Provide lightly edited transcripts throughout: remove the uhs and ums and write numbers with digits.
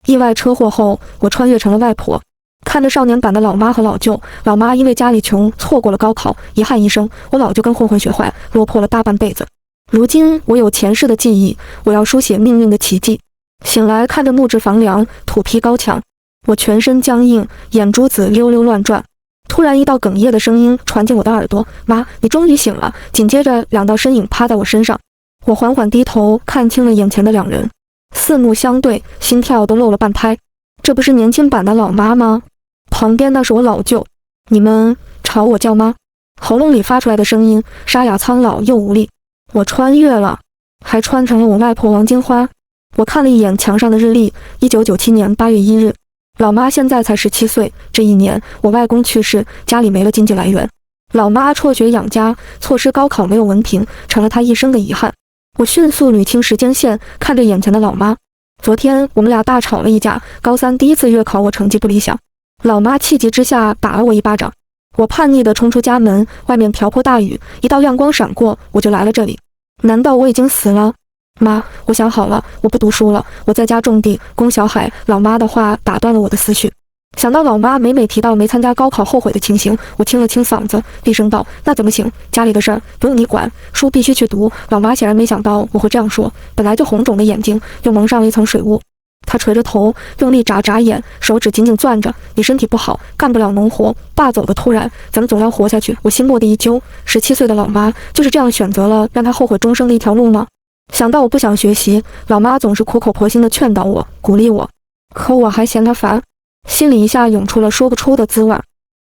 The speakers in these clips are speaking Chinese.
意外车祸后，我穿越成了外婆，看着少年版的老妈和老舅。老妈因为家里穷，错过了高考，遗憾一生；我老舅跟混混学坏，落魄了大半辈子。如今我有前世的记忆，我要书写命运的奇迹。醒来看着木质房梁，土坯高墙，我全身僵硬，眼珠子溜溜乱转。突然一道哽咽的声音传进我的耳朵：妈，你终于醒了。紧接着2道身影趴在我身上，我缓缓低头看清了眼前的2人，四目相对，心跳都漏了半拍。这不是年轻版的老妈吗？旁边那是我老舅。你们朝我叫妈？喉咙里发出来的声音沙哑苍老又无力。我穿越了，还穿成了我外婆王金花。我看了一眼墙上的日历，1997年8月1日，老妈现在才17岁。这一年，我外公去世，家里没了经济来源，老妈辍学养家，错失高考没有文凭，成了她一生的遗憾。我迅速捋清时间线，看着眼前的老妈。昨天我们俩大吵了一架，高3第一次月考我成绩不理想，老妈气急之下打了我一巴掌。我叛逆地冲出家门，外面瓢泼大雨，一道亮光闪过，我就来了这里。难道我已经死了？妈，我想好了，我不读书了，我在家种地，供小孩。老妈的话打断了我的思绪。想到老妈每每提到没参加高考后悔的情形，我清了清嗓子，厉声道：那怎么行？家里的事儿不用你管，书必须去读。老妈显然没想到我会这样说，本来就红肿的眼睛又蒙上了一层水雾。她垂着头，用力眨眨眼，手指紧紧攥着。你身体不好，干不了农活，爸走得突然，咱们总要活下去。我心蓦地一揪，17岁的老妈就是这样选择了让她后悔终生的一条路吗？想到我不想学习，老妈总是苦口婆心地劝导我，鼓励我，可我还嫌她烦，心里一下涌出了说不出的滋味。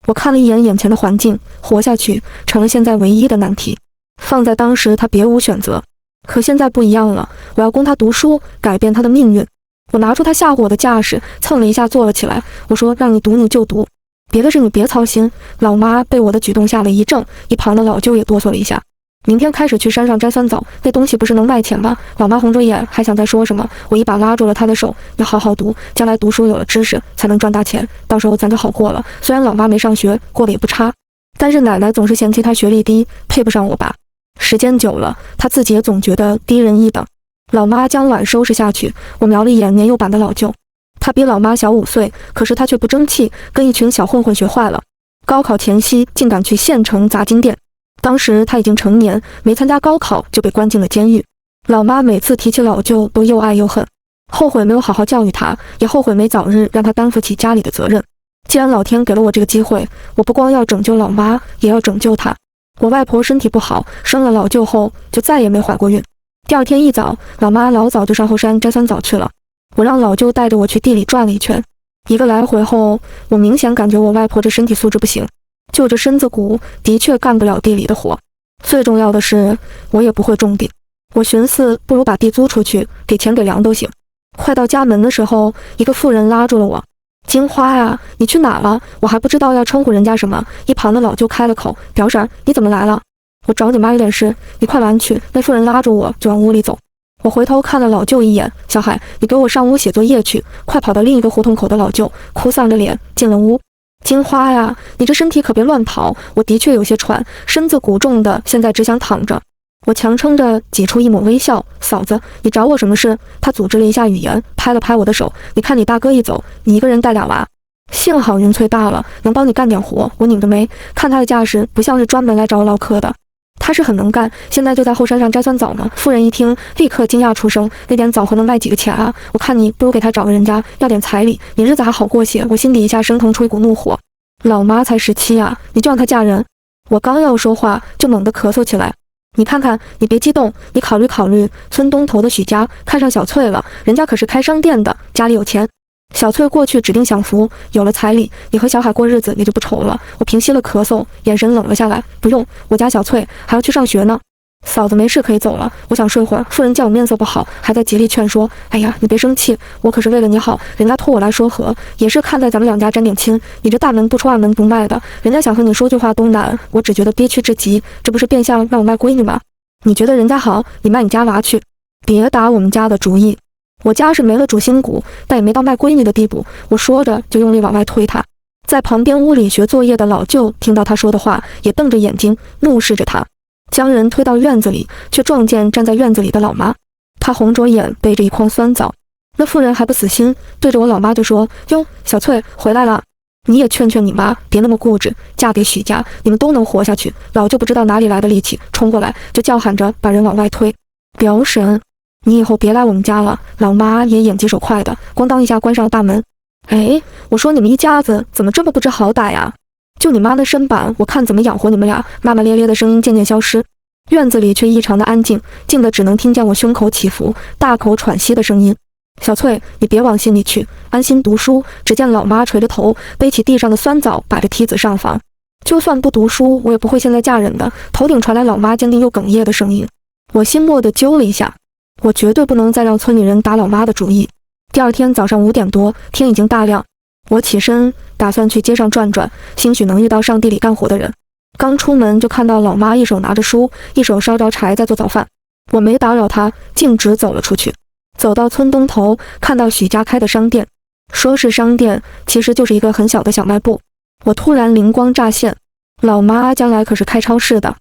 我看了一眼眼前的环境，活下去成了现在唯一的难题。放在当时，她别无选择，可现在不一样了，我要供她读书，改变她的命运。我拿出她吓唬我的架势，蹭了一下坐了起来。我说：让你读你就读，别的事你别操心。老妈被我的举动吓了一怔，一旁的老舅也哆嗦了一下。明天开始去山上摘酸枣，那东西不是能卖钱吗？老妈红着眼，还想再说什么，我一把拉住了她的手。要好好读，将来读书有了知识，才能赚大钱，到时候咱就好过了。虽然老妈没上学，过得也不差，但是奶奶总是嫌弃她学历低，配不上我爸。时间久了，她自己也总觉得低人一等。老妈将碗收拾下去，我瞄了一眼年幼版的老舅，他比老妈小5岁，可是他却不争气，跟一群小混混学坏了。高考前夕，竟敢去县城砸金店。当时他已经成年，没参加高考就被关进了监狱。老妈每次提起老舅都又爱又恨，后悔没有好好教育他，也后悔没早日让他担负起家里的责任。既然老天给了我这个机会，我不光要拯救老妈，也要拯救他。我外婆身体不好，生了老舅后就再也没怀过孕。第二天一早，老妈老早就上后山摘酸枣去了，我让老舅带着我去地里转了一圈。一个来回后，我明显感觉我外婆这身体素质不行，就这身子骨的确干不了地里的活。最重要的是，我也不会种地。我寻思，不如把地租出去，给钱给粮都行。快到家门的时候，一个妇人拉住了我：金花呀，你去哪了？我还不知道要称呼人家什么。一旁的老舅开了口：表婶，你怎么来了？我找你妈有点事，你快完去。那妇人拉住我就往屋里走。我回头看了老舅一眼：小海，你给我上屋写作业去。快跑到另一个胡同口的老舅哭丧着脸进了屋。金花呀，你这身体可别乱跑，我的确有些喘，身子骨重的，现在只想躺着。我强撑着挤出一抹微笑：嫂子，你找我什么事？他组织了一下语言，拍了拍我的手：你看你大哥一走，你一个人带俩娃，幸好云翠大了，能帮你干点活。我拧着眉，看他的架势不像是专门来找我唠嗑的。他是很能干，现在就在后山上摘酸枣呢。妇人一听，立刻惊讶出声：那点枣核能卖几个钱啊？我看你不如给他找个人家要点彩礼，你日子还好过些。我心底一下升腾出一股怒火：老妈才17啊，你就让她嫁人？我刚要说话，就猛地咳嗽起来。你看看，你别激动，你考虑考虑，村东头的许家看上小翠了，人家可是开商店的，家里有钱。小翠过去指定享福，有了彩礼，你和小海过日子也就不愁了。我平息了咳嗽，眼神冷了下来：不用，我家小翠还要去上学呢。嫂子没事可以走了，我想睡会儿。妇人见我面色不好，还在极力劝说：哎呀，你别生气，我可是为了你好，人家托我来说和，也是看在咱们两家沾点亲。你这大门不出二门不迈的，人家想和你说句话都难。我只觉得憋屈至极，这不是变相让我卖闺女吗？你觉得人家好，你卖你家娃去，别打我们家的主意。我家是没了主心骨，但也没到卖闺女的地步。我说着就用力往外推他。在旁边屋里学作业的老舅听到他说的话，也瞪着眼睛怒视着他，将人推到院子里，却撞见站在院子里的老妈。她红着眼背着一筐酸枣，那妇人还不死心，对着我老妈就说：哟，小翠回来了，你也劝劝你妈，别那么固执，嫁给许家，你们都能活下去。老就不知道哪里来的力气，冲过来就叫喊着把人往外推。表婶，你以后别来我们家了。老妈也眼疾手快的，咣当一下关上了大门。哎，我说你们一家子怎么这么不知好歹呀？就你妈那身板，我看怎么养活你们俩？骂骂咧咧的声音渐渐消失，院子里却异常的安静，静的只能听见我胸口起伏、大口喘息的声音。小翠，你别往心里去，安心读书。只见老妈垂着头，背起地上的酸枣，摆着梯子上房。就算不读书，我也不会现在嫁人的。头顶传来老妈坚定又哽咽的声音，我心默地揪了一下，我绝对不能再让村里人打老妈的主意。第二天早上5点多，天已经大亮，我起身打算去街上转转，兴许能遇到上地里干活的人。刚出门就看到老妈一手拿着书，一手烧着柴在做早饭。我没打扰她，径直走了出去。走到村东头，看到许家开的商店，说是商店，其实就是一个很小的小卖部。我突然灵光乍现，老妈将来可是开超市的，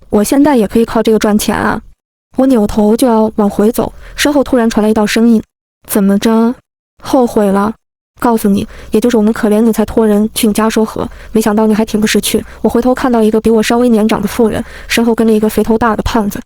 我现在也可以靠这个赚钱啊！我扭头就要往回走，身后突然传来一道声音：怎么着？后悔了？告诉你，也就是我们可怜你才托人去你家说和，没想到你还挺不识趣。我回头看到一个比我稍微年长的妇人，身后跟着一个肥头大的胖子。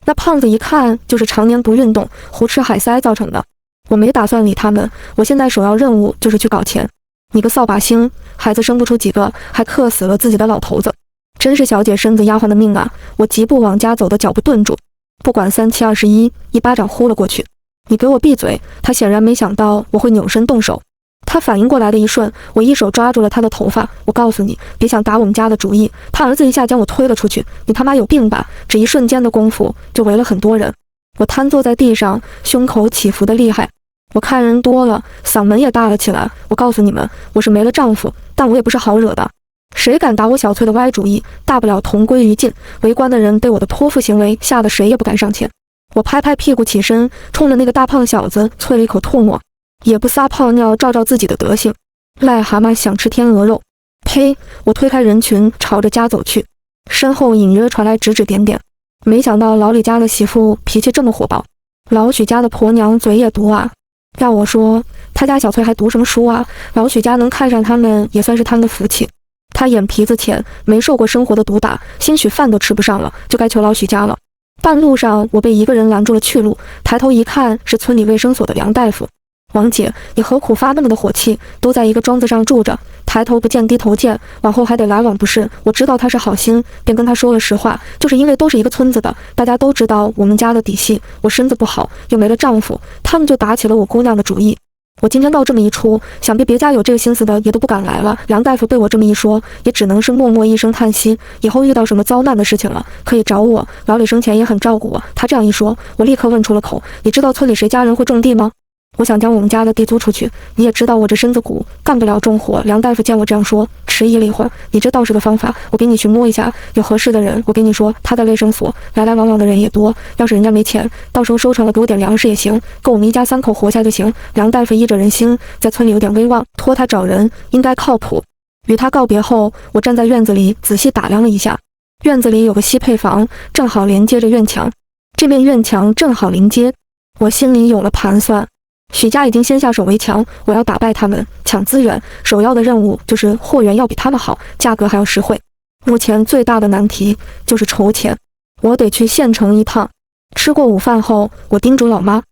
那胖子一看就是常年不运动、胡吃海塞造成的。我没打算理他们，我现在首要任务就是去搞钱。你个扫把星，孩子生不出几个，还克死了自己的老头子，真是小姐身子丫鬟的命啊！我疾步往家走的脚步顿住，不管3七21，一巴掌呼了过去。你给我闭嘴！他显然没想到我会扭身动手。他反应过来的一瞬，我一手抓住了他的头发。我告诉你，别想打我们家的主意，怕儿子一下将我推了出去。你他妈有病吧？只一瞬间的功夫，就围了很多人。我瘫坐在地上，胸口起伏的厉害。我看人多了，嗓门也大了起来。我告诉你们，我是没了丈夫，但我也不是好惹的。谁敢打我小翠的歪主意，大不了同归于尽。围观的人被我的泼妇行为吓得谁也不敢上前。我拍拍屁股起身，冲着那个大胖小子啐了一口唾沫。也不撒泡尿照照自己的德行，癞蛤蟆想吃天鹅肉。呸！我推开人群，朝着家走去，身后隐约传来指指点点。没想到老李家的媳妇脾气这么火爆，老许家的婆娘嘴也毒啊。要我说，他家小翠还读什么书啊？老许家能看上他们也算是他们的福气。他眼皮子浅，没受过生活的毒打，兴许饭都吃不上了，就该求老许家了。半路上，我被一个人拦住了去路，抬头一看，是村里卫生所的梁大夫。王姐，你何苦发那么的火气？都在一个庄子上住着，抬头不见低头见，往后还得来往不是？我知道他是好心，便跟他说了实话，就是因为都是一个村子的，大家都知道我们家的底细，我身子不好，又没了丈夫，他们就打起了我姑娘的主意。我今天闹这么一出，想必别家有这个心思的也都不敢来了。梁大夫被我这么一说，也只能是默默一声叹息，以后遇到什么遭难的事情了，可以找我。老李生前也很照顾我。他这样一说，我立刻问出了口，你知道村里谁家人会种地吗？我想将我们家的地租出去，你也知道我这身子骨干不了重活。梁大夫见我这样说，迟疑了一会儿，你这倒是个方法，我给你去摸一下，有合适的人，我跟你说，他在卫生所来来往往的人也多，要是人家没钱，到时候收成了给我点粮食也行，够我们一家3口活下就行。梁大夫依着人心，在村里有点威望，托他找人应该靠谱。与他告别后，我站在院子里仔细打量了一下，院子里有个西配房，正好连接着院墙，这面院墙正好临街，我心里有了盘算。许家已经先下手为强，我要打败他们，抢资源。首要的任务就是货源要比他们好，价格还要实惠。目前最大的难题就是筹钱，我得去县城一趟。吃过午饭后，我叮嘱老妈，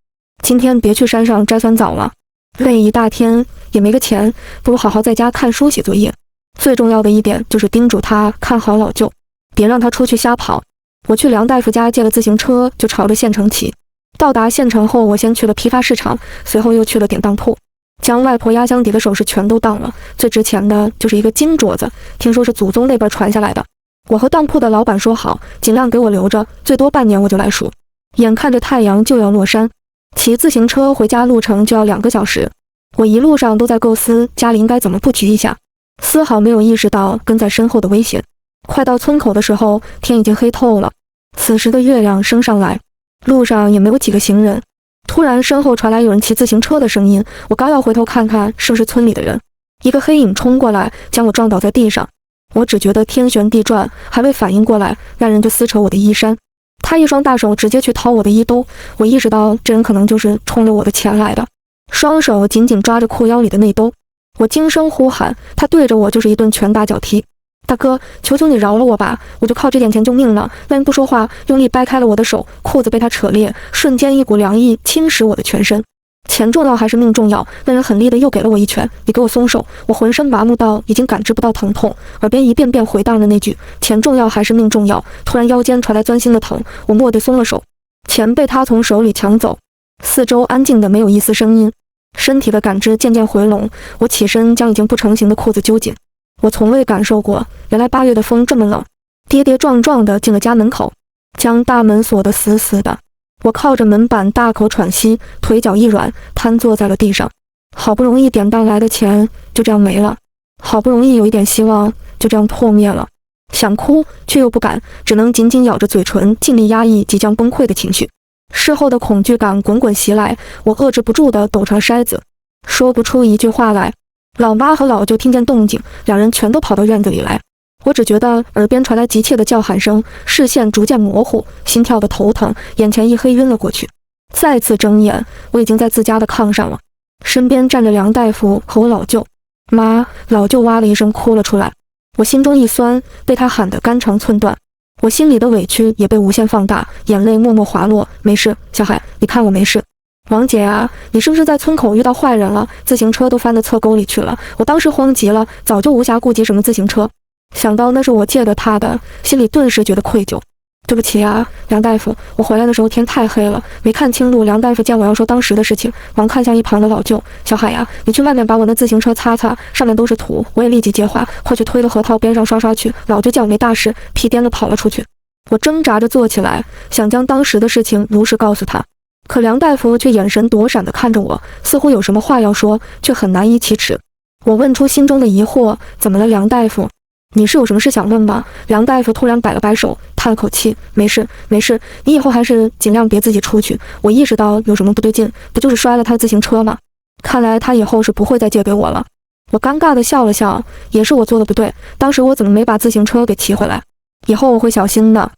今天别去山上摘酸枣了，累一大天也没个钱，不如好好在家看书写作业。最重要的一点就是叮嘱他看好老舅，别让他出去瞎跑。我去梁大夫家借了自行车，就朝着县城骑。到达县城后，我先去了批发市场，随后又去了典当铺，将外婆压箱底的首饰全都当了。最值钱的就是一个金镯子，听说是祖宗那辈传下来的。我和当铺的老板说好，尽量给我留着，最多半年我就来赎。眼看着太阳就要落山，骑自行车回家路程就要2个小时。我一路上都在构思家里应该怎么布局一下，丝毫没有意识到跟在身后的危险。快到村口的时候，天已经黑透了，此时的月亮升上来，路上也没有几个行人。突然身后传来有人骑自行车的声音，我刚要回头看看是不是村里的人，一个黑影冲过来将我撞倒在地上。我只觉得天旋地转，还未反应过来，那人就撕扯我的衣衫，他一双大手直接去掏我的衣兜。我意识到这人可能就是冲着我的钱来的。双手紧紧抓着裤腰里的内兜。我惊声呼喊，他对着我就是一顿拳打脚踢。大哥，求求你饶了我吧，我就靠这点钱救命了。那人不说话，用力掰开了我的手，裤子被他扯裂，瞬间一股凉意侵蚀我的全身。钱重要还是命重要？那人狠力的又给了我一拳，你给我松手！我浑身麻木到已经感知不到疼痛，耳边一遍遍回荡着那句钱重要还是命重要。突然腰间传来钻心的疼，我蓦地松了手，钱被他从手里抢走。四周安静的没有一丝声音，身体的感知渐渐回笼。我起身将已经不成形的裤子揪紧。我从未感受过，原来8月的风这么冷。跌跌撞撞地进了家门口，将大门锁得死死的。我靠着门板大口喘息，腿脚一软，瘫坐在了地上。好不容易典当来的钱就这样没了，好不容易有一点希望就这样破灭了。想哭却又不敢，只能紧紧咬着嘴唇，尽力压抑即将崩溃的情绪。事后的恐惧感滚滚袭来，我遏制不住地抖成筛子，说不出一句话来。老妈和老舅听见动静，两人全都跑到院子里来。我只觉得耳边传来急切的叫喊声，视线逐渐模糊，心跳的头疼，眼前一黑晕了过去。再次睁眼，我已经在自家的炕上了，身边站着梁大夫和我老舅。妈，老舅哇了一声哭了出来。我心中一酸，被他喊得肝肠寸断。我心里的委屈也被无限放大，眼泪默默滑落。没事，小海，你看我没事。王姐啊，你是不是在村口遇到坏人了？自行车都翻到侧沟里去了。我当时慌极了，早就无暇顾及什么自行车。想到那是我借的他的，心里顿时觉得愧疚。对不起啊，梁大夫，我回来的时候天太黑了，没看清路。梁大夫见我要说当时的事情，忙看向一旁的老舅。小海呀，你去外面把我那自行车擦擦，上面都是土。我也立即接话，快去推到河套边上刷刷去。老舅见我没大事，屁颠的跑了出去。我挣扎着坐起来，想将当时的事情如实告诉他。可梁大夫却眼神躲闪地看着我，似乎有什么话要说，却很难以启齿。我问出心中的疑惑，怎么了，梁大夫？你是有什么事想问吗？梁大夫突然摆了摆手，叹了口气，没事没事，你以后还是尽量别自己出去。我意识到有什么不对劲，不就是摔了他的自行车吗？看来他以后是不会再借给我了。我尴尬地笑了笑，也是我做的不对，当时我怎么没把自行车给骑回来？以后我会小心的。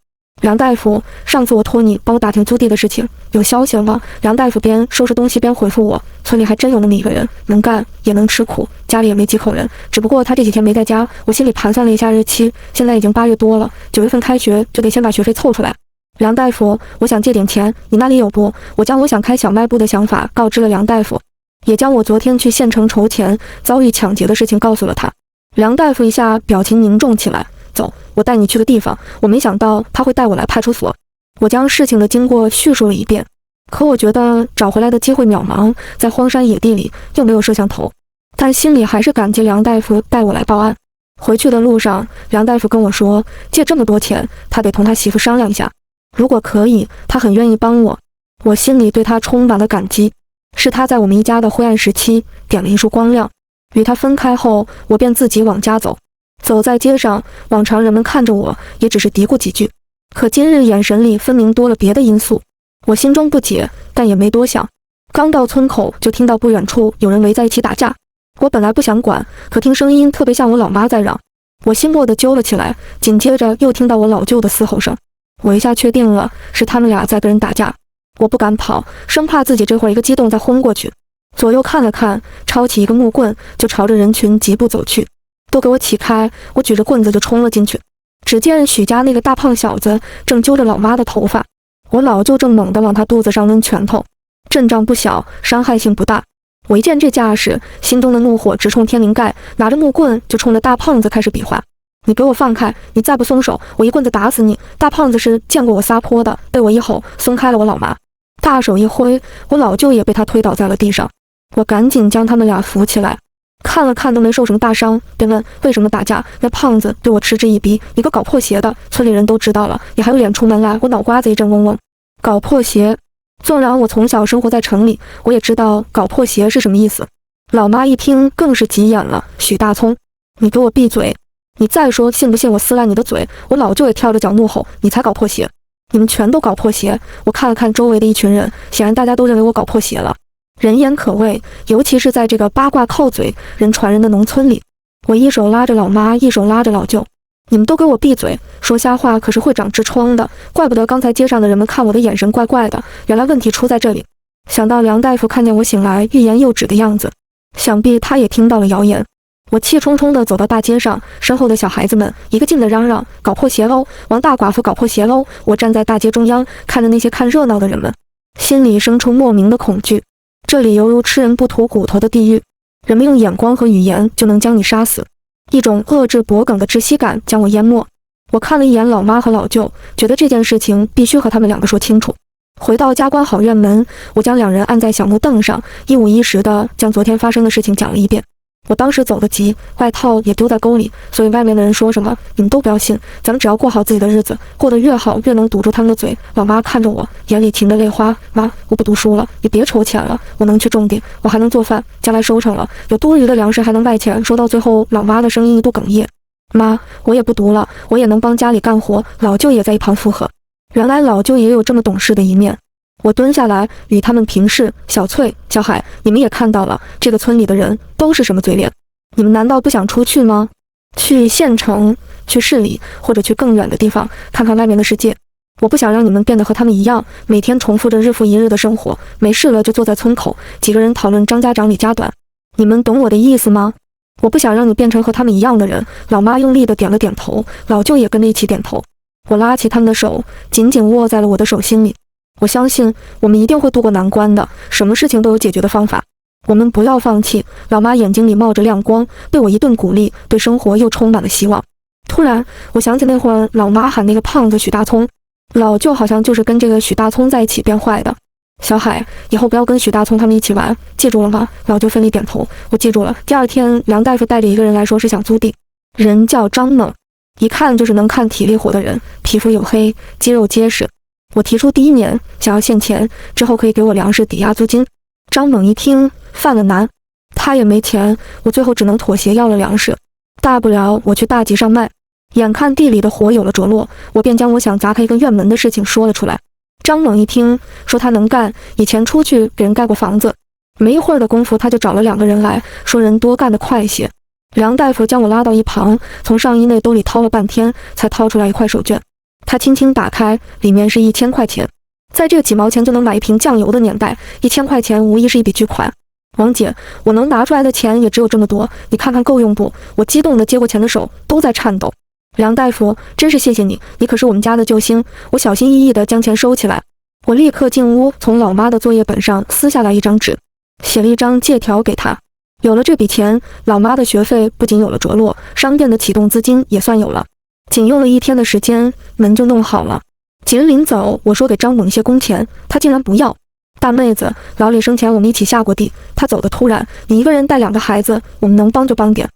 梁大夫，上次我托你帮我打听租地的事情，有消息了吗？梁大夫边收拾东西边回复我，村里还真有那么一个人，能干也能吃苦，家里也没几口人，只不过他这几天没在家。我心里盘算了一下日期，现在已经8月多了，9月份开学就得先把学费凑出来。梁大夫，我想借点钱，你那里有不？我将我想开小卖部的想法告知了梁大夫，也将我昨天去县城筹钱遭遇抢劫的事情告诉了他。梁大夫一下表情凝重起来，走，我带你去个地方。我没想到他会带我来派出所。我将事情的经过叙述了一遍，可我觉得找回来的机会渺茫，在荒山野地里又没有摄像头，但心里还是感激梁大夫带我来报案。回去的路上，梁大夫跟我说，借这么多钱，他得同他媳妇商量一下，如果可以，他很愿意帮我。我心里对他充满了感激，是他在我们一家的灰暗时期点了一束光亮。与他分开后，我便自己往家走。走在街上，往常人们看着我也只是嘀咕几句，可今日眼神里分明多了别的因素。我心中不解，但也没多想。刚到村口，就听到不远处有人围在一起打架。我本来不想管，可听声音特别像我老妈在嚷，我心蓦地揪了起来，紧接着又听到我老舅的嘶吼声。我一下确定了，是他们俩在跟人打架。我不敢跑，生怕自己这会儿一个激动再昏过去。左右看了看，抄起一个木棍就朝着人群疾步走去。都给我起开！我举着棍子就冲了进去。只见许家那个大胖小子正揪着老妈的头发，我老舅正猛地往他肚子上抡拳头，阵仗不小，伤害性不大。我一见这架势，心中的怒火直冲天灵盖，拿着木棍就冲着大胖子开始比划。你给我放开！你再不松手，我一棍子打死你！大胖子是见过我撒泼的，被我一吼松开了我老妈，大手一挥，我老舅也被他推倒在了地上。我赶紧将他们俩扶起来，看了看都没受什么大伤，便问为什么打架。那胖子对我嗤之以鼻，你个搞破鞋的，村里人都知道了，你还有脸出门来？我脑瓜子一阵嗡嗡。搞破鞋，纵然我从小生活在城里，我也知道搞破鞋是什么意思。老妈一听更是急眼了，许大葱，你给我闭嘴！你再说信不信我撕烂你的嘴！我老舅也跳着脚怒吼，你才搞破鞋！你们全都搞破鞋！我看了看周围的一群人，显然大家都认为我搞破鞋了。人言可畏，尤其是在这个八卦靠嘴、人传人的农村里。我一手拉着老妈，一手拉着老舅，你们都给我闭嘴！说瞎话可是会长痔疮的，怪不得刚才街上的人们看我的眼神怪怪的，原来问题出在这里。想到梁大夫看见我醒来欲言又止的样子，想必他也听到了谣言。我气冲冲地走到大街上，身后的小孩子们一个劲地嚷嚷：“搞破鞋喽！王大寡妇搞破鞋喽！”我站在大街中央，看着那些看热闹的人们，心里生出莫名的恐惧。这里犹如吃人不吐骨头的地狱，人们用眼光和语言就能将你杀死，一种遏制脖梗的窒息感将我淹没。我看了一眼老妈和老舅，觉得这件事情必须和他们两个说清楚。回到家关好院门，我将两人按在小木凳上，一五一十地将昨天发生的事情讲了一遍。我当时走得急，外套也丢在沟里，所以外面的人说什么你们都不要信，咱们只要过好自己的日子，过得越好越能堵住他们的嘴。老妈看着我，眼里噙着泪花，妈，我不读书了，你别筹钱了，我能去种地，我还能做饭，将来收成了，有多余的粮食还能卖钱。说到最后，老妈的声音一度哽咽，妈，我也不读了，我也能帮家里干活。老舅也在一旁附和，原来老舅也有这么懂事的一面。我蹲下来与他们平视，小翠、小海，你们也看到了，这个村里的人都是什么嘴脸？你们难道不想出去吗？去县城，去市里，或者去更远的地方，看看外面的世界。我不想让你们变得和他们一样，每天重复着日复一日的生活，没事了就坐在村口，几个人讨论张家长李家短。你们懂我的意思吗？我不想让你变成和他们一样的人。老妈用力地点了点头，老舅也跟着一起点头。我拉起他们的手，紧紧握在了我的手心里。我相信我们一定会度过难关的，什么事情都有解决的方法。我们不要放弃。老妈眼睛里冒着亮光，被我一顿鼓励，对生活又充满了希望。突然，我想起那会儿老妈喊那个胖子许大葱，老舅好像就是跟这个许大葱在一起变坏的。小海，以后不要跟许大葱他们一起玩，记住了吗？老舅奋力点头，我记住了。第二天，梁大夫带着一个人来说是想租地，人叫张猛，一看就是能看体力活的人，皮肤黝黑，肌肉结实。我提出第一年想要现钱，之后可以给我粮食抵押租金。张猛一听犯了难，他也没钱，我最后只能妥协要了粮食，大不了我去大集上卖。眼看地里的火有了着落，我便将我想砸开一个院门的事情说了出来。张猛一听说他能干，以前出去给人盖过房子，没一会儿的功夫他就找了2个人来说人多干得快一些。梁大夫将我拉到一旁，从上衣内兜里掏了半天才掏出来一块手绢，他轻轻打开，里面是1000块钱。在这个几毛钱就能买一瓶酱油的年代，1000块钱无疑是一笔巨款。王姐，我能拿出来的钱也只有这么多，你看看够用不？我激动地接过钱的手都在颤抖。梁大夫，真是谢谢你，你可是我们家的救星。我小心翼翼地将钱收起来。我立刻进屋，从老妈的作业本上撕下来一张纸，写了一张借条给她。有了这笔钱，老妈的学费不仅有了着落，商店的启动资金也算有了。仅用了1天的时间，门就弄好了。几日临走，我说给张猛一些工钱，他竟然不要。大妹子，老李生前我们一起下过地，他走得突然，你一个人带2个孩子，我们能帮就帮点。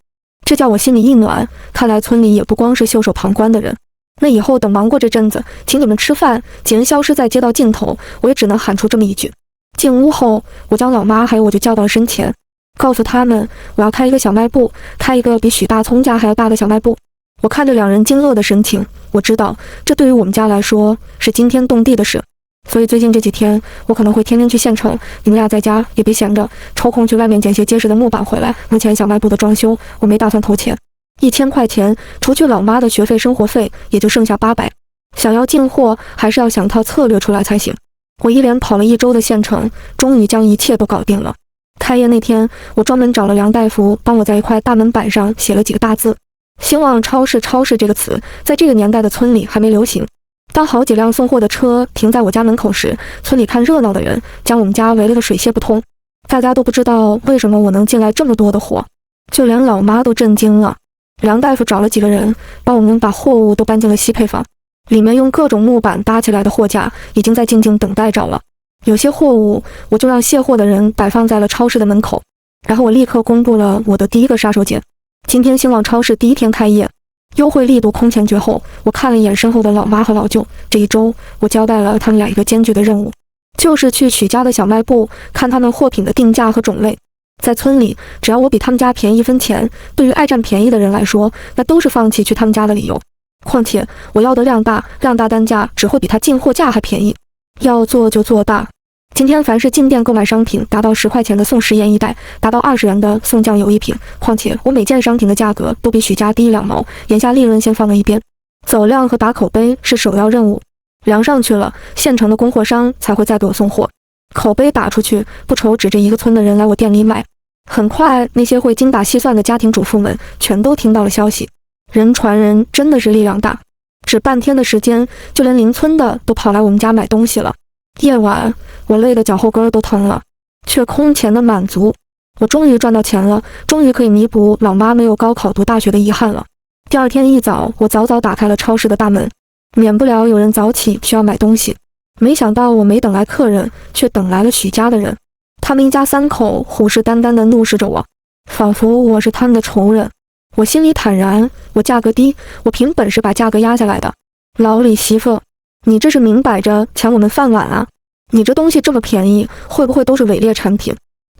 这叫我心里一暖，看来村里也不光是袖手旁观的人。那以后等忙过这阵子，请你们吃饭。几人消失在街道尽头，我也只能喊出这么一句。进屋后，我将老妈还有我就叫到了身前，告诉他们我要开一个小卖部，开一个比许大葱家还要大的小卖部。我看着2人惊愕的神情，我知道这对于我们家来说是惊天动地的事。所以最近这几天，我可能会天天去县城，你们俩在家也别闲着，抽空去外面捡些结实的木板回来。目前小卖部的装修我没打算投钱，1000块钱除去老妈的学费生活费，也就剩下800。想要进货，还是要想套策略出来才行。我一连跑了1周的县城，终于将一切都搞定了。开业那天，我专门找了梁大夫帮我在一块大门板上写了几个大字。兴旺超市，超市这个词在这个年代的村里还没流行。当好几辆送货的车停在我家门口时，村里看热闹的人将我们家围了个水泄不通。大家都不知道为什么我能进来这么多的货，就连老妈都震惊了。梁大夫找了几个人帮我们把货物都搬进了西配房，里面用各种木板搭起来的货架已经在静静等待着了。有些货物我就让卸货的人摆放在了超市的门口，然后我立刻公布了我的第一个杀手锏。今天兴旺超市第1天开业，优惠力度空前绝后。我看了一眼身后的老妈和老舅，这一周我交代了他们俩一个艰巨的任务，就是去许家的小卖部看他们货品的定价和种类。在村里，只要我比他们家便宜1分钱，对于爱占便宜的人来说，那都是放弃去他们家的理由。况且我要的量大，量大单价只会比他进货价还便宜。要做就做大。今天凡是进店购买商品达到10块钱的送10元一袋，达到20元的送酱油1瓶。况且我每件商品的价格都比许家低1-2毛，眼下利润先放在一边，走量和打口碑是首要任务。量上去了，县城的供货商才会再给我送货。口碑打出去，不愁指着一个村的人来我店里买。很快，那些会精打细算的家庭主妇们全都听到了消息。人传人真的是力量大，只半天的时间，就连邻村的都跑来我们家买东西了。夜晚，我累得脚后跟都疼了，却空前的满足。我终于赚到钱了，终于可以弥补老妈没有高考读大学的遗憾了。第二天一早，我早早打开了超市的大门，免不了有人早起需要买东西。没想到我没等来客人，却等来了许家的人。他们一家三口虎视眈眈地怒视着我，仿佛我是他们的仇人。我心里坦然，我价格低，我凭本事把价格压下来的。老李媳妇，你这是明摆着抢我们饭碗啊！你这东西这么便宜，会不会都是伪劣产品？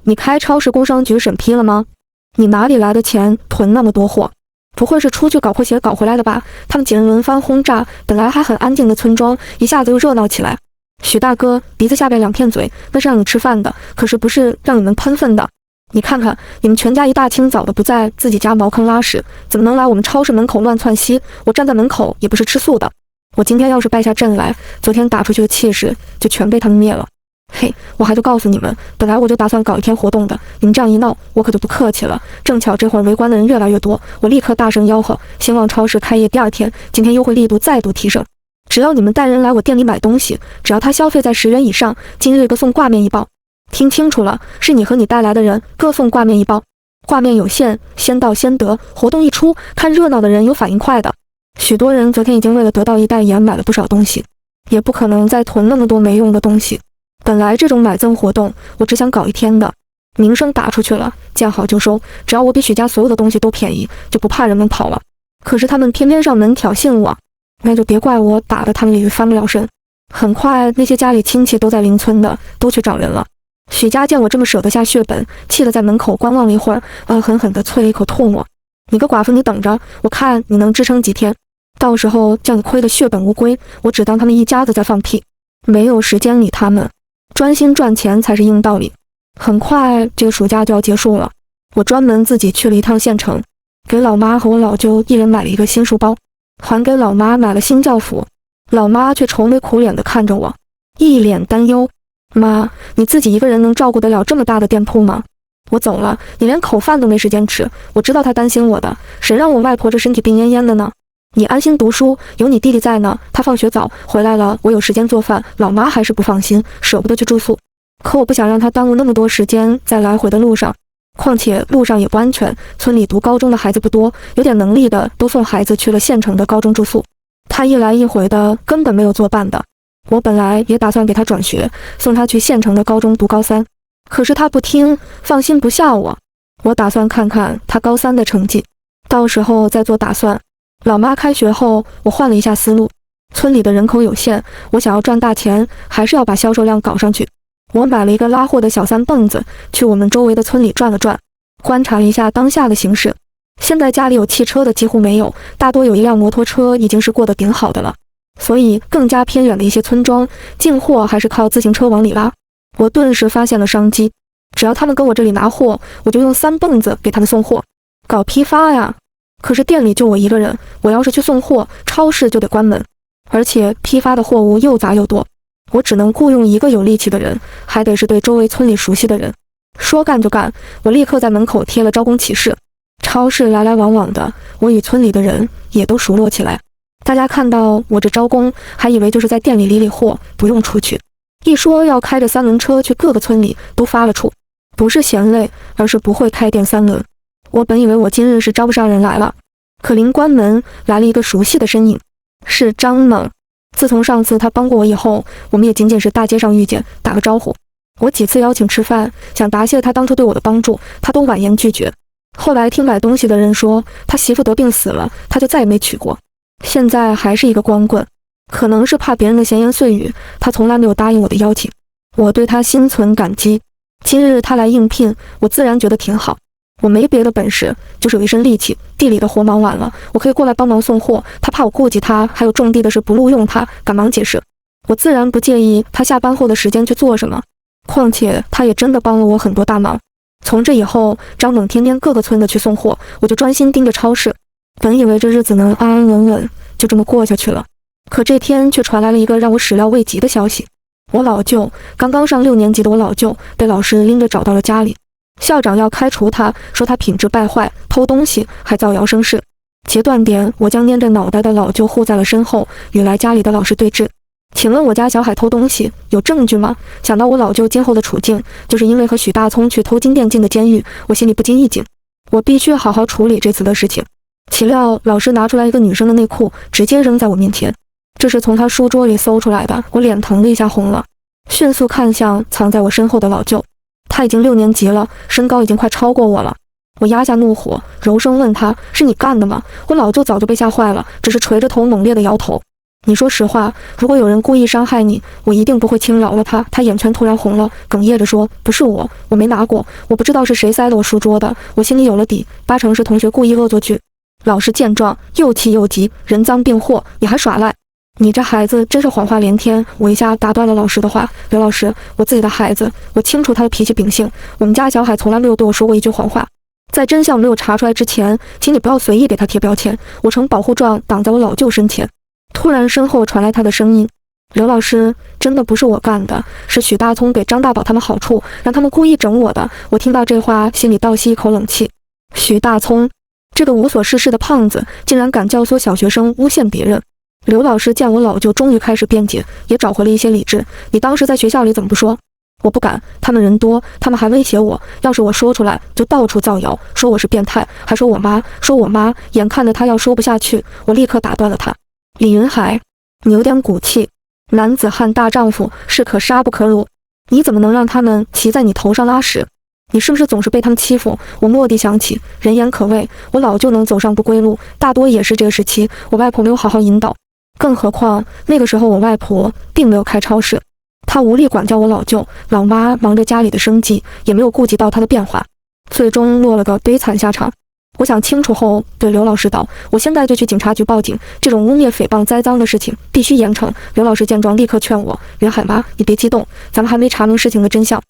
你开超市工商局审批了吗？你哪里来的钱囤那么多货？不会是出去搞破鞋搞回来的吧？他们几人轮番轰炸，本来还很安静的村庄，一下子又热闹起来。许大哥，鼻子下边两片嘴，那是让你吃饭的，可是不是让你们喷粪的。你看看，你们全家一大清早的不在自己家茅坑拉屎，怎么能来我们超市门口乱窜稀？我站在门口也不是吃素的。我今天要是败下阵来，昨天打出去的气势就全被他们灭了。嘿，我还就告诉你们，本来我就打算搞一天活动的，你们这样一闹，我可就不客气了。正巧这会儿围观的人越来越多，我立刻大声吆喝，兴旺超市开业第二天，今天优惠力度再度提升。只要你们带人来我店里买东西，只要他消费在10元以上，今日各送挂面一包。听清楚了，是你和你带来的人各送挂面一包。挂面有限，先到先得，活动一出，看热闹的人有反应快的。许多人昨天已经为了得到一袋盐买了不少东西，也不可能再囤那么多没用的东西。本来这种买赠活动我只想搞一天的，名声打出去了，见好就收，只要我比许家所有的东西都便宜，就不怕人们跑了。可是他们偏偏上门挑衅我，那就别怪我打得他们鲤鱼翻不了身。很快那些家里亲戚都在邻村的都去找人了。许家见我这么舍得下血本，气得在门口观望了一会儿，狠狠地啐了一口唾沫。你个寡妇，你等着，我看你能支撑几天，到时候叫你亏得血本无归，我只当他们一家子在放屁。没有时间理他们，专心赚钱才是硬道理。很快这个暑假就要结束了，我专门自己去了一趟县城，给老妈和我老舅一人买了一个新书包，还给老妈买了新教服。老妈却愁眉苦脸地看着我，一脸担忧。妈，你自己一个人能照顾得了这么大的店铺吗？我走了，你连口饭都没时间吃，我知道他担心我的，谁让我外婆这身体病恹恹的呢？你安心读书，有你弟弟在呢，他放学早回来了，我有时间做饭。老妈还是不放心，舍不得去住宿，可我不想让他耽误那么多时间在来回的路上，况且路上也不安全，村里读高中的孩子不多，有点能力的都送孩子去了县城的高中住宿，他一来一回的根本没有作伴的。我本来也打算给他转学，送他去县城的高中读高三，可是他不听，放心不下我。我打算看看他高三的成绩，到时候再做打算。老妈开学后，我换了一下思路，村里的人口有限，我想要赚大钱，还是要把销售量搞上去。我买了一个拉货的小三蹦子，去我们周围的村里转了转，观察了一下当下的形势。现在家里有汽车的几乎没有，大多有一辆摩托车已经是过得顶好的了。所以更加偏远的一些村庄，进货还是靠自行车往里拉。我顿时发现了商机，只要他们跟我这里拿货，我就用三蹦子给他们送货，搞批发呀。可是店里就我一个人，我要是去送货，超市就得关门，而且批发的货物又杂又多，我只能雇佣一个有力气的人，还得是对周围村里熟悉的人。说干就干，我立刻在门口贴了招工启事。超市来来往往的，我与村里的人也都熟络起来。大家看到我这招工，还以为就是在店里理理货，不用出去。一说要开着3轮车去各个村里，都发了怵，不是嫌累，而是不会开店3轮。我本以为我今日是招不上人来了，可临关门来了一个熟悉的身影，是张猛。自从上次他帮过我以后，我们也仅仅是大街上遇见，打个招呼。我几次邀请吃饭，想答谢他当初对我的帮助，他都婉言拒绝。后来听买东西的人说，他媳妇得病死了，他就再也没娶过。现在还是一个光棍，可能是怕别人的闲言碎语，他从来没有答应我的邀请。我对他心存感激。今日他来应聘，我自然觉得挺好。我没别的本事，就是有一身力气，地里的活忙完了，我可以过来帮忙送货。他怕我顾及他，还有种地的事不录用他，赶忙解释。我自然不介意他下班后的时间去做什么，况且他也真的帮了我很多大忙。从这以后，张猛天天各个村的去送货，我就专心盯着超市。本以为这日子能安安稳稳就这么过下去了，可这天却传来了一个让我始料未及的消息。我老舅，刚刚上6年级的我老舅被老师拎着找到了家里，校长要开除他，说他品质败坏，偷东西，还造谣生事。截断点，我将蔫着脑袋的老舅护在了身后，与来家里的老师对峙。请问我家小海偷东西有证据吗？想到我老舅今后的处境，就是因为和许大聪去偷金店进的监狱，我心里不禁一紧。我必须好好处理这次的事情。岂料老师拿出来一个女生的内裤，直接扔在我面前。这是从他书桌里搜出来的，我脸腾的一下红了，迅速看向藏在我身后的老舅。他已经6年级了，身高已经快超过我了。我压下怒火，柔声问他：“是你干的吗？”我老舅早就被吓坏了，只是垂着头猛烈地摇头。你说实话，如果有人故意伤害你，我一定不会轻饶了他。他眼圈突然红了，哽咽着说：“不是我没拿过，我不知道是谁塞了我书桌的，我心里有了底，8成是同学故意恶作剧。”老师见状，又气又急：“人赃并获，你还耍赖！你这孩子真是谎话连天！”我一下打断了老师的话：“刘老师，我自己的孩子，我清楚他的脾气秉性，我们家小海从来没有对我说过一句谎话。在真相没有查出来之前，请你不要随意给他贴标签。”我呈保护状挡在我老舅身前。突然身后传来他的声音：“刘老师，真的不是我干的，是许大聪给张大宝他们好处，让他们故意整我的。”我听到这话，心里倒吸一口冷气。许大聪这个无所事事的胖子，竟然敢教唆小学生诬陷别人。刘老师见我老舅终于开始辩解，也找回了一些理智：“你当时在学校里怎么不说？”“我不敢，他们人多，他们还威胁我，要是我说出来，就到处造谣，说我是变态，还说我妈。眼看着他要说不下去，我立刻打断了他：“李云海，你有点骨气，男子汉大丈夫，士可杀不可辱，你怎么能让他们骑在你头上拉屎？你是不是总是被他们欺负？”我蓦地想起，人言可畏，我老舅能走上不归路，大多也是这个时期我外婆没有好好引导。更何况那个时候我外婆并没有开超市，她无力管教我老舅，老妈忙着家里的生计，也没有顾及到她的变化，最终落了个悲惨下场。我想清楚后，对刘老师道：“我现在就去警察局报警，这种污蔑、诽谤、栽赃的事情必须严惩。”刘老师见状，立刻劝我：“云海妈，你别激动，咱们还没查明事情的真相，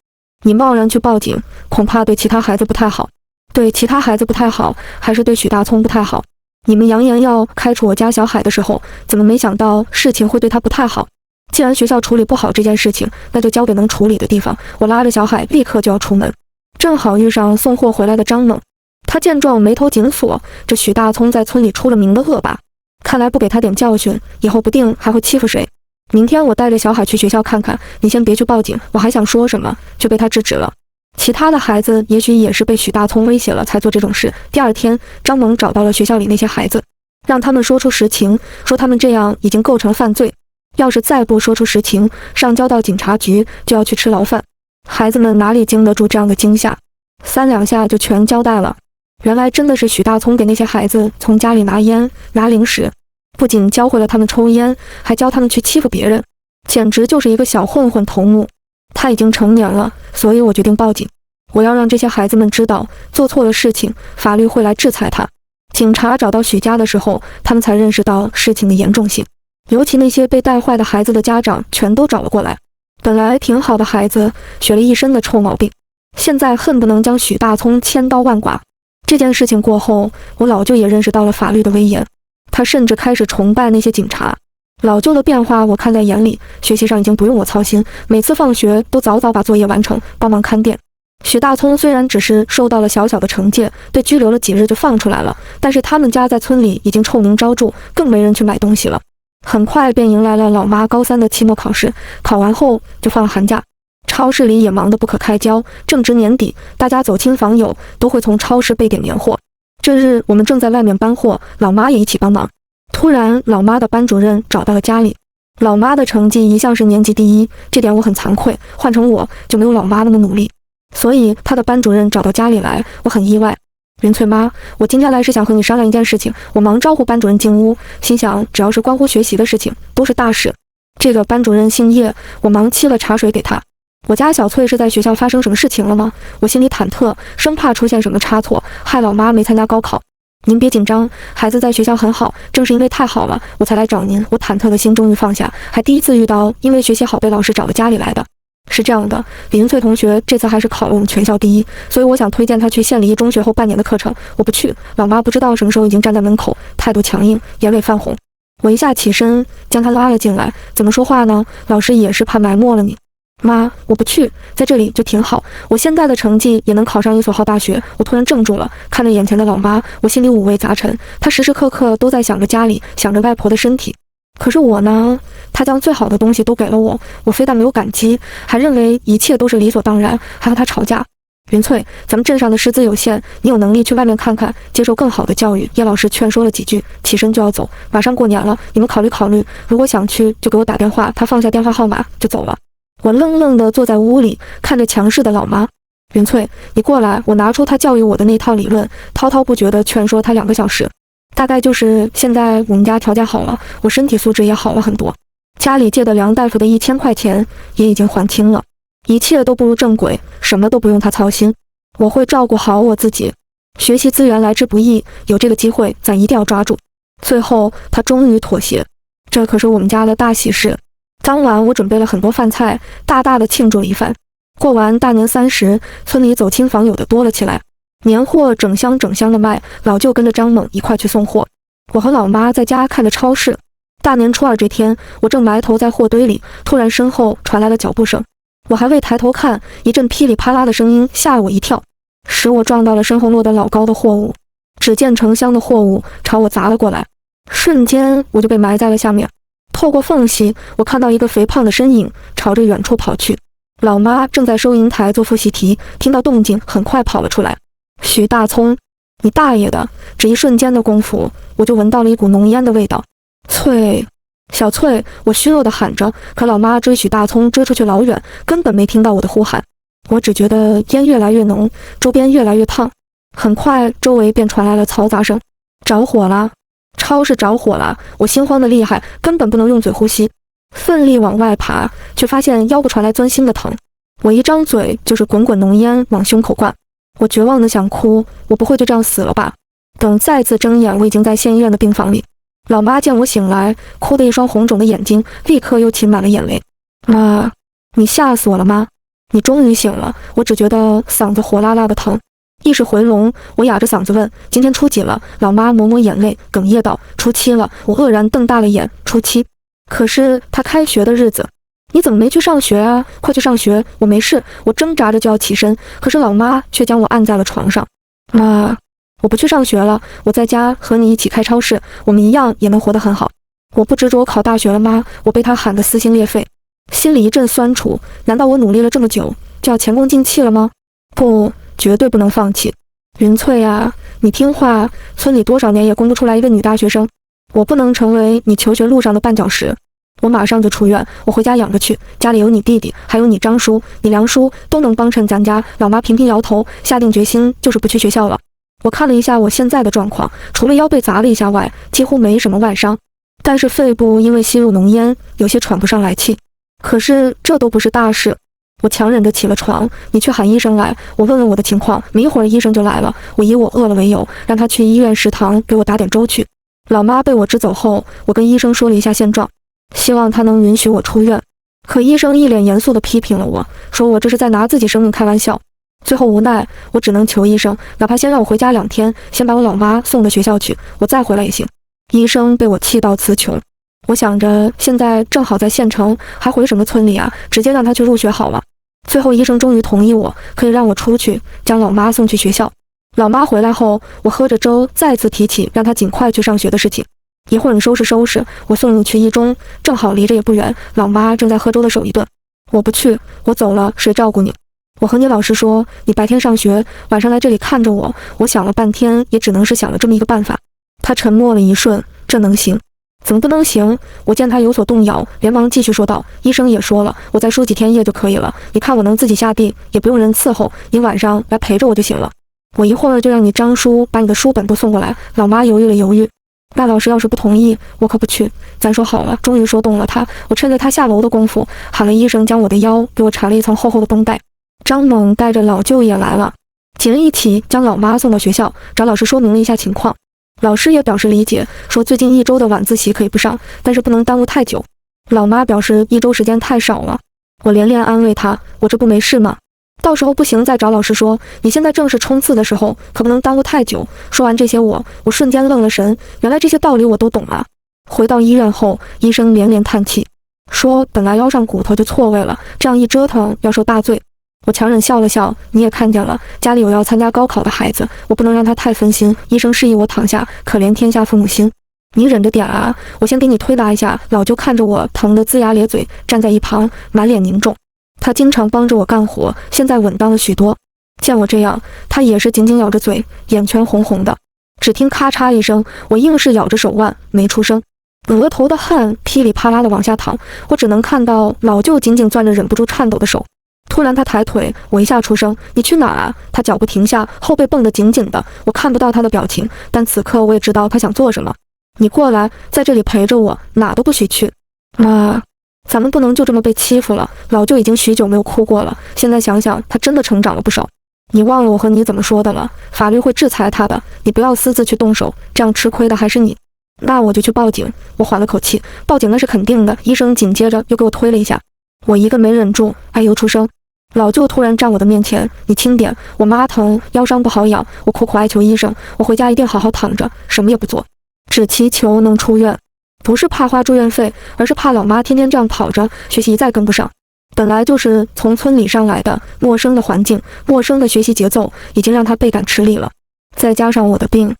你贸然去报警，恐怕对其他孩子不太好。对其他孩子不太好，还是对许大聪不太好？你们扬言要开除我家小海的时候，怎么没想到事情会对他不太好？既然学校处理不好这件事情，那就交给能处理的地方。”我拉着小海立刻就要出门，正好遇上送货回来的张猛。他见状眉头紧锁，这许大聪在村里出了名的恶霸，看来不给他点教训，以后不定还会欺负谁。明天我带着小海去学校看看，你先别去报警。我还想说什么，就被他制止了。其他的孩子也许也是被许大聪威胁了才做这种事。第二天，张猛找到了学校里那些孩子，让他们说出实情，说他们这样已经构成了犯罪，要是再不说出实情，上交到警察局就要去吃牢饭。孩子们哪里经得住这样的惊吓，3两下就全交代了。原来真的是许大聪给那些孩子从家里拿烟拿零食，不仅教会了他们抽烟，还教他们去欺负别人，简直就是一个小混混头目。他已经成年了，所以我决定报警。我要让这些孩子们知道，做错了事情，法律会来制裁他。警察找到许家的时候，他们才认识到事情的严重性，尤其那些被带坏的孩子的家长全都找了过来。本来挺好的孩子，学了一身的臭毛病，现在恨不能将许大聪千刀万剐。这件事情过后，我老舅也认识到了法律的威严，他甚至开始崇拜那些警察。老舅的变化我看在眼里，学习上已经不用我操心，每次放学都早早把作业完成，帮忙看店。许大聪虽然只是受到了小小的惩戒，被拘留了几日就放出来了，但是他们家在村里已经臭名昭著，更没人去买东西了。很快便迎来了老妈高3的期末考试，考完后就放寒假。超市里也忙得不可开交，正值年底，大家走亲访友都会从超市备点年货。这日我们正在外面搬货，老妈也一起帮忙。突然老妈的班主任找到了家里，老妈的成绩一向是年级第一，这点我很惭愧，换成我就没有老妈那么努力，所以她的班主任找到家里来，我很意外。云翠妈，我今天来是想和你商量一件事情。我忙招呼班主任进屋，心想只要是关乎学习的事情都是大事。这个班主任姓叶，我忙沏了茶水给他。我家小翠是在学校发生什么事情了吗？我心里忐忑，生怕出现什么差错，害老妈没参加高考。您别紧张，孩子在学校很好，正是因为太好了，我才来找您。我忐忑的心终于放下，还第一次遇到因为学习好被老师找到家里来的。是这样的，李云翠同学这次还是考了我们全校第一，所以我想推荐她去县里一中学后半年的课程。我不去，老妈不知道什么时候已经站在门口，态度强硬，眼尾泛红。我一下起身将他拉了进来，怎么说话呢？老师也是怕埋没了你。妈，我不去，在这里就挺好。我现在的成绩也能考上一所好大学。我突然怔住了，看着眼前的老妈，我心里五味杂陈。她时时刻刻都在想着家里，想着外婆的身体。可是我呢？她将最好的东西都给了我，我非但没有感激，还认为一切都是理所当然，还和她吵架。云翠，咱们镇上的师资有限，你有能力去外面看看，接受更好的教育。叶老师劝说了几句，起身就要走。马上过年了，你们考虑考虑，如果想去，就给我打电话。他放下电话号码就走了。我愣愣地坐在屋里，看着强势的老妈。云翠，你过来。我拿出他教育我的那套理论，滔滔不绝地劝说他2个小时。大概就是现在我们家条件好了，我身体素质也好了很多，家里借的梁大夫的1000块钱也已经还清了，一切都步入正轨，什么都不用他操心。我会照顾好我自己。学习资源来之不易，有这个机会咱一定要抓住。最后他终于妥协，这可是我们家的大喜事。当晚我准备了很多饭菜，大大的庆祝了一番。过完大年30，村里走亲访友的多了起来，年货整箱整箱的卖，老舅跟着张猛一块去送货。我和老妈在家看着超市。大年初2这天，我正埋头在货堆里，突然身后传来了脚步声。我还未抬头看，一阵噼里啪啦的声音吓我一跳，使我撞到了身后落得老高的货物。只见成箱的货物朝我砸了过来，瞬间我就被埋在了下面。透过缝隙，我看到一个肥胖的身影朝着远处跑去。老妈正在收银台做复习题，听到动静很快跑了出来。许大葱，你大爷的！只一瞬间的功夫，我就闻到了一股浓烟的味道。翠，小翠，我虚弱地喊着，可老妈追许大葱追出去老远，根本没听到我的呼喊。我只觉得烟越来越浓，周边越来越烫。很快周围便传来了嘈杂声。着火了！超市着火了！我心慌得厉害，根本不能用嘴呼吸，奋力往外爬，却发现腰部传来钻心的疼。我一张嘴就是滚滚浓烟往胸口灌。我绝望地想哭，我不会就这样死了吧？等再次睁眼，我已经在县医院的病房里。老妈见我醒来，哭得一双红肿的眼睛立刻又噙满了眼泪。妈，你吓死我了吗？你终于醒了。我只觉得嗓子火辣辣的疼。意识回笼，我哑着嗓子问：今天初几了？老妈抹抹眼泪，哽咽道：初7了。我愕然瞪大了眼，初7？可是他开学的日子。你怎么没去上学啊？快去上学！我没事。我挣扎着就要起身，可是老妈却将我按在了床上。妈，我不去上学了，我在家和你一起开超市，我们一样也能活得很好。我不执着考大学了吗？我被他喊得撕心裂肺，心里一阵酸楚。难道我努力了这么久，就要前功尽弃了吗？不，绝对不能放弃。云翠啊，你听话，村里多少年也供不出来一个女大学生，我不能成为你求学路上的绊脚石。我马上就出院，我回家养着去，家里有你弟弟，还有你张叔、你梁叔，都能帮衬咱家。老妈频频摇头，下定决心就是不去学校了。我看了一下我现在的状况，除了腰被砸了一下外，几乎没什么外伤，但是肺部因为吸入浓烟，有些喘不上来气。可是这都不是大事。我强忍着起了床，你去喊医生来，我问问我的情况。没一会儿医生就来了，我以我饿了为由，让他去医院食堂给我打点粥去。老妈被我支走后，我跟医生说了一下现状，希望他能允许我出院。可医生一脸严肃地批评了我，说我这是在拿自己生命开玩笑。最后无奈，我只能求医生，哪怕先让我回家2天，先把我老妈送到学校去，我再回来也行。医生被我气到词穷。我想着现在正好在县城，还回什么村里啊，直接让他去入学好了。最后医生终于同意我，可以让我出去将老妈送去学校。老妈回来后，我喝着粥再次提起让她尽快去上学的事情。一会儿你收拾收拾，我送你去一中，正好离着也不远。老妈正在喝粥的守一顿。我不去，我走了，谁照顾你？我和你老师说，你白天上学，晚上来这里看着我。我想了半天，也只能是想了这么一个办法。他沉默了一瞬，这能行？怎么不能行？我见他有所动摇，连忙继续说道：医生也说了，我再输几天液就可以了。你看我能自己下地，也不用人伺候，你晚上来陪着我就行了。我一会儿就让你张叔把你的书本都送过来。老妈犹豫了犹豫，那老师要是不同意，我可不去。咱说好了。终于说动了他，我趁着他下楼的功夫，喊了医生将我的腰给我缠了一层厚厚的绷带。张猛带着老舅也来了，几人一起将老妈送到学校，找老师说明了一下情况。老师也表示理解，说最近1周的晚自习可以不上，但是不能耽误太久。老妈表示1周时间太少了。我连连安慰她，我这不没事吗？到时候不行再找老师说，你现在正是冲刺的时候，可不能耽误太久。说完这些我瞬间愣了神，原来这些道理我都懂了。回到医院后，医生连连叹气，说本来腰上骨头就错位了，这样一折腾要受大罪。我强忍笑了笑，你也看见了，家里有要参加高考的孩子，我不能让他太分心。医生示意我躺下，可怜天下父母心，你忍着点啊，我先给你推拿一下。老舅看着我疼得龇牙咧嘴，站在一旁满脸凝重。他经常帮着我干活，现在稳当了许多。见我这样，他也是紧紧咬着嘴，眼圈红红的。只听咔嚓一声，我硬是咬着手腕没出声，额头的汗噼里啪啦的往下淌，我只能看到老舅紧紧攥着忍不住颤抖的手。突然他抬腿，我一下出声，你去哪啊？他脚步停下，后背绷得紧紧的，我看不到他的表情，但此刻我也知道他想做什么。你过来，在这里陪着我，哪都不许去。妈，咱们不能就这么被欺负了。老舅已经许久没有哭过了，现在想想他真的成长了不少。你忘了我和你怎么说的了，法律会制裁他的，你不要私自去动手，这样吃亏的还是你。那我就去报警。我缓了口气，报警那是肯定的。医生紧接着又给我推了一下，我一个没忍住，哎呦出声。老舅突然站我的面前，你轻点，我妈疼，腰伤不好养。我苦苦哀求医生，我回家一定好好躺着，什么也不做，只祈求能出院。不是怕花住院费，而是怕老妈天天这样跑着，学习一再跟不上。本来就是从村里上来的，陌生的环境，陌生的学习节奏，已经让她倍感吃力了。再加上我的病，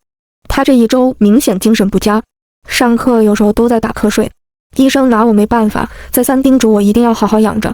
她这一周明显精神不佳，上课有时候都在打瞌睡。医生拿我没办法，再三叮嘱我一定要好好养着。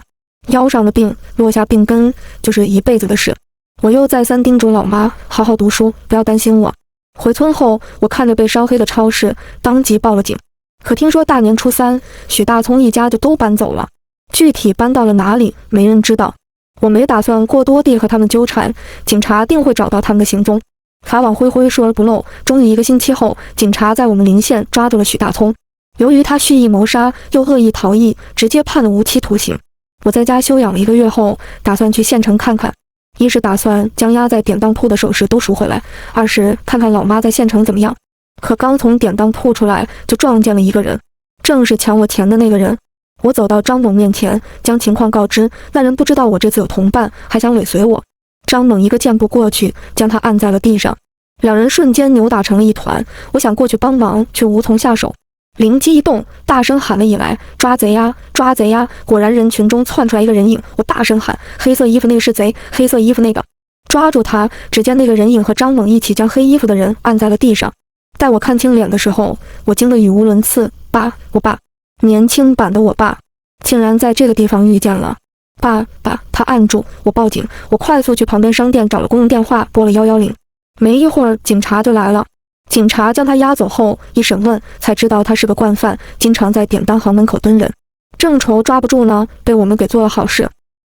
腰上的病落下病根就是一辈子的事。我又再三叮嘱老妈好好读书，不要担心我。回村后，我看着被烧黑的超市，当即报了警。可听说大年初三，许大聪一家就都搬走了，具体搬到了哪里，没人知道。我没打算过多地和他们纠缠，警察定会找到他们的行踪。法网恢恢，疏而不漏。终于1个星期后，警察在我们邻县抓住了许大聪。由于他蓄意谋杀又恶意逃逸，直接判了无期徒刑。我在家休养了1个月后，打算去县城看看。一是打算将压在典当铺的首饰都赎回来，二是看看老妈在县城怎么样。可刚从典当铺出来，就撞见了一个人，正是抢我钱的那个人。我走到张猛面前，将情况告知。那人不知道我这次有同伴，还想尾随我。张猛一个箭步过去，将他按在了地上，两人瞬间扭打成了一团。我想过去帮忙，却无从下手。灵机一动，大声喊了起来：抓贼呀，抓贼呀！果然人群中窜出来一个人影，我大声喊：黑色衣服那个是贼，黑色衣服那个！抓住他！只见那个人影和张猛一起将黑衣服的人按在了地上。待我看清脸的时候，我惊得语无伦次。爸，我爸，年轻版的我爸，竟然在这个地方遇见了。爸，他按住我，报警。我快速去旁边商店找了公用电话，拨了110。没一会儿，警察就来了。警察将他押走后，一审问才知道他是个惯犯，经常在典当行门口蹲人。正愁抓不住呢，被我们给做了好事。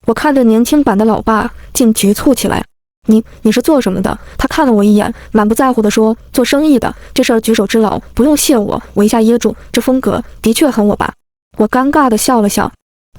我看着年轻版的老爸，竟局促起来。你是做什么的？他看了我一眼，满不在乎地说：做生意的，这事儿举手之劳，不用谢我。我一下噎住，这风格的确很我爸。我尴尬地笑了笑，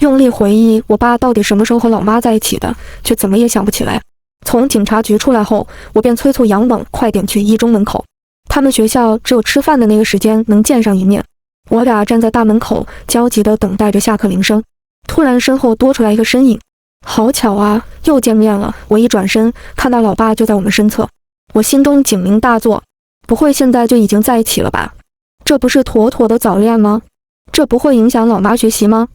用力回忆我爸到底什么时候和老妈在一起的，却怎么也想不起来。从警察局出来后，我便催促杨猛快点去一中门口。他们学校只有吃饭的那个时间能见上一面。我俩站在大门口，焦急地等待着下课铃声。突然身后多出来一个身影，好巧啊，又见面了。我一转身，看到老爸就在我们身侧，我心中警铃大作，不会现在就已经在一起了吧？这不是妥妥的早恋吗？这不会影响老妈学习吗？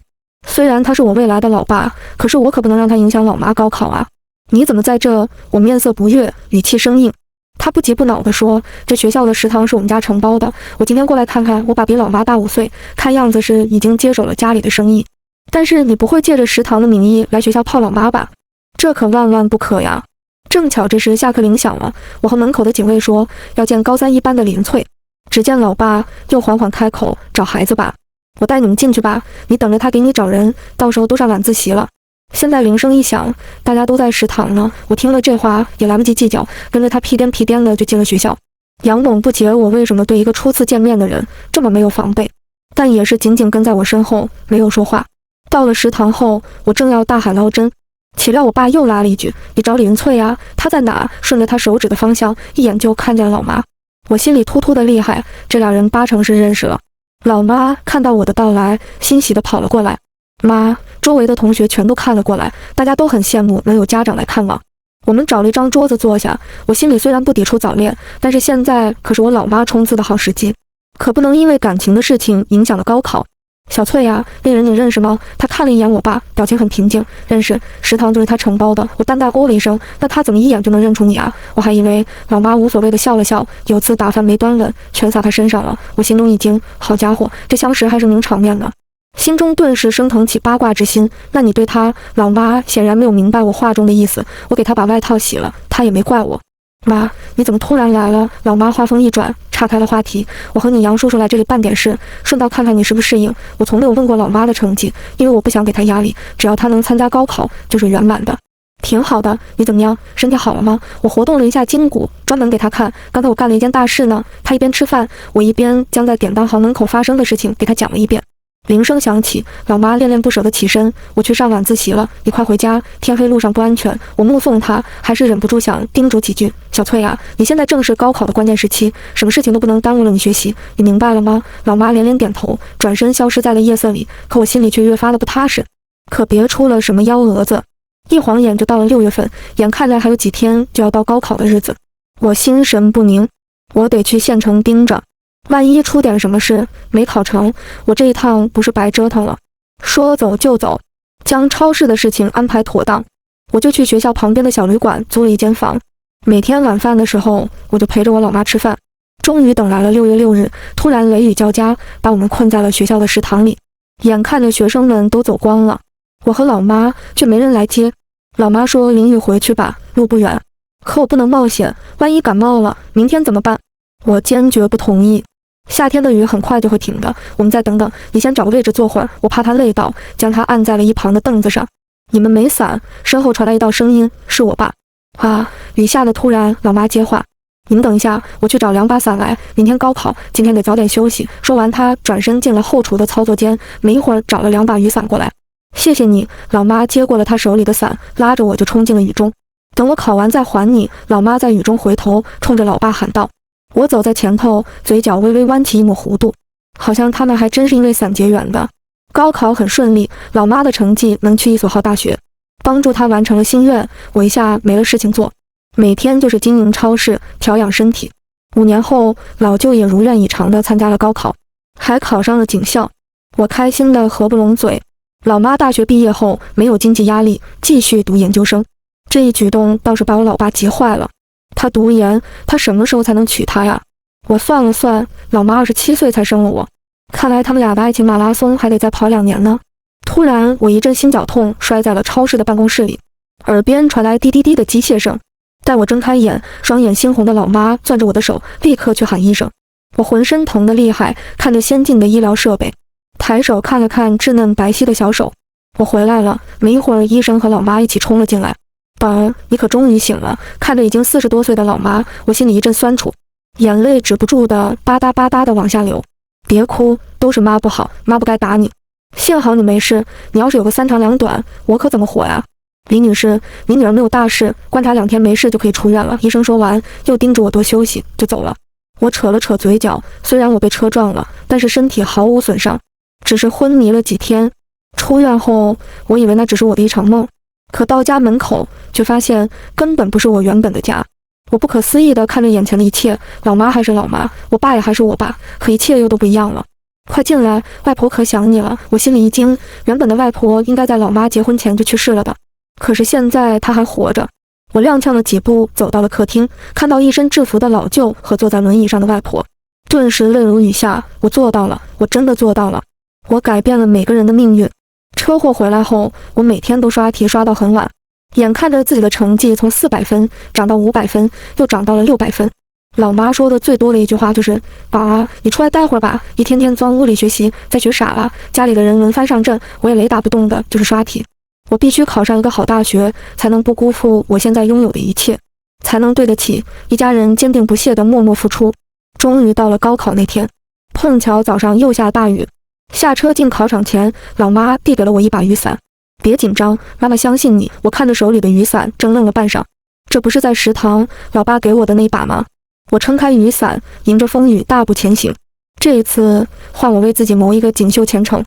虽然他是我未来的老爸，可是我可不能让他影响老妈高考啊！你怎么在这？我面色不悦，语气生硬。他不急不恼地说：这学校的食堂是我们家承包的，我今天过来看看。我爸比老妈大5岁，看样子是已经接手了家里的生意。但是你不会借着食堂的名义来学校泡老妈吧？这可万万不可呀！正巧这时下课铃响了，我和门口的警卫说要见高3一班的林翠。只见老爸又缓缓开口：找孩子吧，我带你们进去吧，你等着他给你找人，到时候都上晚自习了。现在铃声一响，大家都在食堂呢。我听了这话也来不及计较，跟着他屁颠屁颠的就进了学校。杨猛不解我为什么对一个初次见面的人这么没有防备，但也是紧紧跟在我身后，没有说话。到了食堂后，我正要大喊捞针，岂料我爸又拉了一句：你找李云翠呀，她在哪？顺着他手指的方向，一眼就看见了老妈。我心里突突的厉害，这俩人8成是认识了。老妈看到我的到来，欣喜地跑了过来。妈，周围的同学全都看了过来，大家都很羡慕能有家长来看望。我们找了一张桌子坐下，我心里虽然不抵触早恋，但是现在可是我老妈冲刺的好时机。可不能因为感情的事情影响了高考。小翠呀，那人你认识吗？他看了一眼我爸，表情很平静。认识，食堂就是他承包的。我淡淡哦了一声，那他怎么一眼就能认出你啊？我还以为。老妈无所谓的笑了笑，有次打饭没端稳，全洒他身上了。我心中一惊，好家伙，这相识还是名场面呢。心中顿时升腾起八卦之心。那你对他？老妈显然没有明白我话中的意思。我给他把外套洗了，他也没怪我。妈，你怎么突然来了？老妈话锋一转，岔开了话题。我和你杨叔叔来这里办点事，顺道看看你适不适应。我从没有问过老妈的成绩，因为我不想给她压力，只要她能参加高考就是圆满的。挺好的，你怎么样？身体好了吗？我活动了一下筋骨，专门给她看。刚才我干了一件大事呢。她一边吃饭，我一边将在典当行门口发生的事情给她讲了一遍。铃声响起，老妈恋恋不舍地起身，我去上晚自习了，你快回家，天黑路上不安全。我目送她，还是忍不住想叮嘱几句。小翠啊，你现在正是高考的关键时期，什么事情都不能耽误了你学习，你明白了吗？老妈连连点头，转身消失在了夜色里，可我心里却越发的不踏实，可别出了什么幺蛾子。一晃眼就到了6月份，眼看着还有几天就要到高考的日子，我心神不宁，我得去县城盯着。万一出点什么事，没考成，我这一趟不是白折腾了。说走就走，将超市的事情安排妥当，我就去学校旁边的小旅馆租了一间房。每天晚饭的时候，我就陪着我老妈吃饭。终于等来了6月6日，突然雷雨交加，把我们困在了学校的食堂里。眼看着学生们都走光了，我和老妈却没人来接。老妈说淋雨回去吧，路不远。可我不能冒险，万一感冒了，明天怎么办？我坚决不同意。夏天的雨很快就会停的，我们再等等，你先找个位置坐会儿，我怕他累到，将他按在了一旁的凳子上。你们没伞？身后传来一道声音，是我爸。啊，雨下的突然，老妈接话，你们等一下，我去找2把伞来，明天高考，今天得早点休息。说完，他转身进了后厨的操作间，没一会儿找了2把雨伞过来。谢谢你。老妈接过了他手里的伞，拉着我就冲进了雨中。等我考完再还你。老妈在雨中回头，冲着老爸喊道。我走在前头，嘴角微微弯起一抹弧度，好像他们还真是因为伞结缘的。高考很顺利，老妈的成绩能去一所好大学，帮助她完成了心愿。我一下没了事情做，每天就是经营超市，调养身体。5年后，老舅也如愿以偿地参加了高考，还考上了警校。我开心得合不拢嘴。老妈大学毕业后没有经济压力，继续读研究生，这一举动倒是把我老爸急坏了。他读研，他什么时候才能娶她呀？我算了算，老妈27岁才生了我，看来他们俩的爱情马拉松还得再跑2年呢。突然，我一阵心绞痛，摔在了超市的办公室里，耳边传来滴滴滴的机械声。待我睁开眼，双眼猩红的老妈攥着我的手，立刻去喊医生。我浑身疼得厉害，看着先进的医疗设备，抬手看了看稚嫩白皙的小手。我回来了，没一会儿，医生和老妈一起冲了进来。宝儿，你可终于醒了。看着已经40多岁的老妈，我心里一阵酸楚，眼泪止不住的吧嗒吧嗒的往下流。别哭，都是妈不好，妈不该打你。幸好你没事，你要是有个3长2短，我可怎么活呀？李女士，你女儿没有大事，观察2天没事就可以出院了。医生说完，又叮嘱我多休息，就走了。我扯了扯嘴角，虽然我被车撞了，但是身体毫无损伤，只是昏迷了几天。出院后，我以为那只是我的一场梦。可到家门口，却发现根本不是我原本的家。我不可思议地看着眼前的一切，老妈还是老妈，我爸也还是我爸，可一切又都不一样了。快进来，外婆可想你了。我心里一惊，原本的外婆应该在老妈结婚前就去世了的，可是现在她还活着。我踉跄了几步走到了客厅，看到一身制服的老舅和坐在轮椅上的外婆，顿时泪如雨下。我做到了，我真的做到了，我改变了每个人的命运。车祸回来后，我每天都刷题刷到很晚，眼看着自己的成绩从400分涨到500分，又涨到了600分。老妈说的最多的一句话就是：“宝儿，你出来待会儿吧，一天天钻屋里学习，再学傻了，家里的人轮番上阵，我也雷打不动的，就是刷题。我必须考上一个好大学，才能不辜负我现在拥有的一切，才能对得起一家人坚定不懈的默默付出。”终于到了高考那天，碰巧早上又下大雨。下车进考场前，老妈递给了我一把雨伞。别紧张，妈妈相信你。我看着手里的雨伞，怔愣了半晌。这不是在食堂老爸给我的那把吗？我撑开雨伞，迎着风雨大步前行。这一次，换我为自己谋一个锦绣前程。